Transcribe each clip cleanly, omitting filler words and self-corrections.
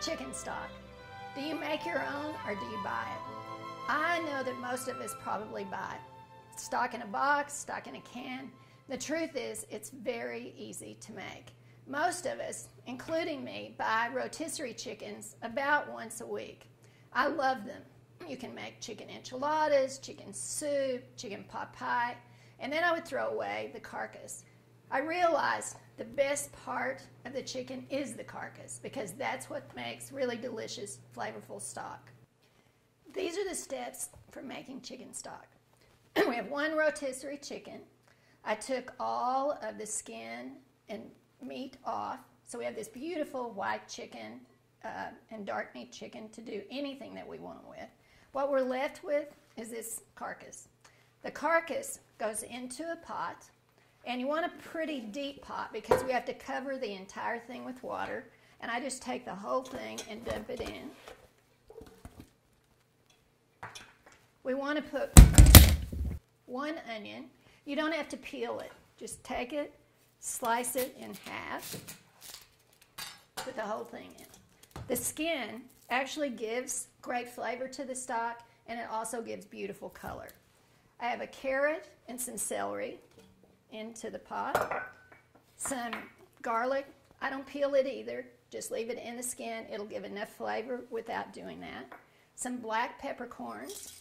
Chicken stock. Do you make your own or do you buy it? I know that most of us probably buy it. Stock in a box, stock in a can. The truth is, it's very easy to make. Most of us, including me, buy rotisserie chickens about once a week. I love them. You can make chicken enchiladas, chicken soup, chicken pot pie, and then I would throw away the carcass. I realized the best part of the chicken is the carcass because that's what makes really delicious, flavorful stock. These are the steps for making chicken stock. We have one rotisserie chicken. I took all of the skin and meat off, so we have this beautiful white chicken and dark meat chicken to do anything that we want with. What we're left with is this carcass. The carcass goes into a pot, and you want a pretty deep pot because we have to cover the entire thing with water, and I just take the whole thing and dump it in. We want to put one onion. You don't have to peel it. Just take it, slice it in half, put the whole thing in. The skin actually gives great flavor to the stock, and it also gives beautiful color. I have a carrot and some celery into the pot. Some garlic. I don't peel it either. Just leave it in the skin. It'll give enough flavor without doing that. Some black peppercorns.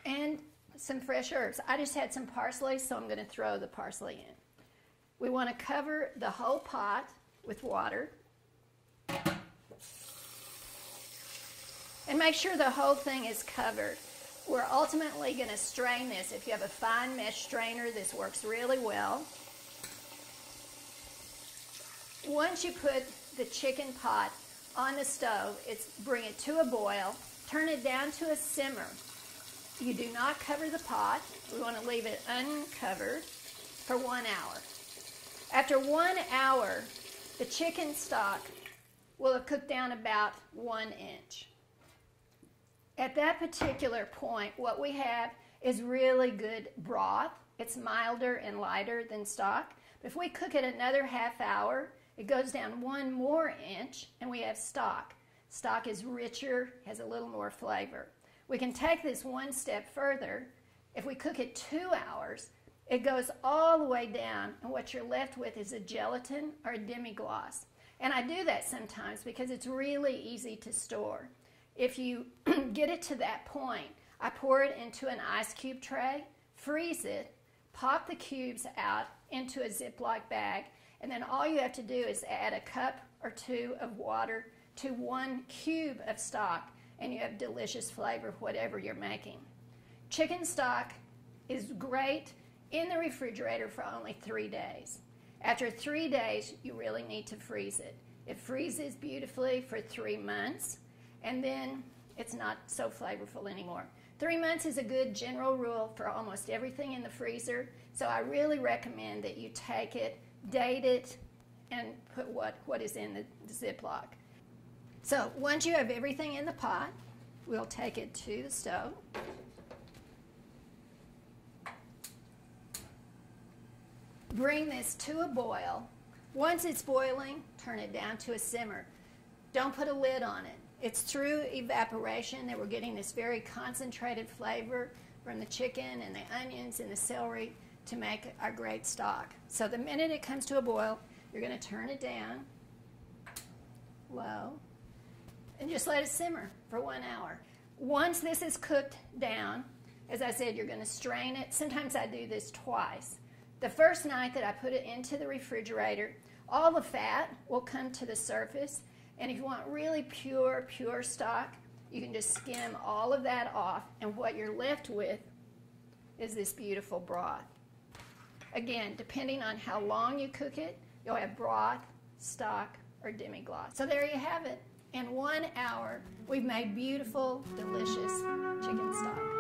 And some fresh herbs. I just had some parsley, so I'm going to throw the parsley in. We want to cover the whole pot with water. And make sure the whole thing is covered. We're ultimately going to strain this. If you have a fine mesh strainer, this works really well. Once you put the chicken pot on the stove, bring it to a boil, turn it down to a simmer. You do not cover the pot. We want to leave it uncovered for 1 hour. After 1 hour, the chicken stock will have cooked down about 1 inch. At that particular point, what we have is really good broth. It's milder and lighter than stock. But if we cook it another half hour, it goes down 1 more inch, and we have stock. Stock is richer, has a little more flavor. We can take this one step further. If we cook it 2 hours, it goes all the way down, and what you're left with is a gelatin or a demi-glace. And I do that sometimes because it's really easy to store. If you get it to that point, I pour it into an ice cube tray, freeze it, pop the cubes out into a Ziploc bag, and then all you have to do is add a cup or 2 of water to 1 cube of stock, and you have delicious flavor of whatever you're making. Chicken stock is great in the refrigerator for only 3 days. After 3 days, you really need to freeze it. It freezes beautifully for 3 months, and then it's not so flavorful anymore. 3 months is a good general rule for almost everything in the freezer, so I really recommend that you take it, date it, and put what is in the Ziploc. So once you have everything in the pot, we'll take it to the stove. Bring this to a boil. Once it's boiling, turn it down to a simmer. Don't put a lid on it. It's through evaporation that we're getting this very concentrated flavor from the chicken and the onions and the celery to make our great stock. So the minute it comes to a boil, you're going to turn it down low and just let it simmer for 1 hour. Once this is cooked down, as I said, you're going to strain it. Sometimes I do this twice. The first night that I put it into the refrigerator, all the fat will come to the surface. And if you want really pure stock, you can just skim all of that off, and what you're left with is this beautiful broth. Again, depending on how long you cook it, you'll have broth, stock, or demi-glace. So there you have it. In 1 hour, we've made beautiful, delicious chicken stock.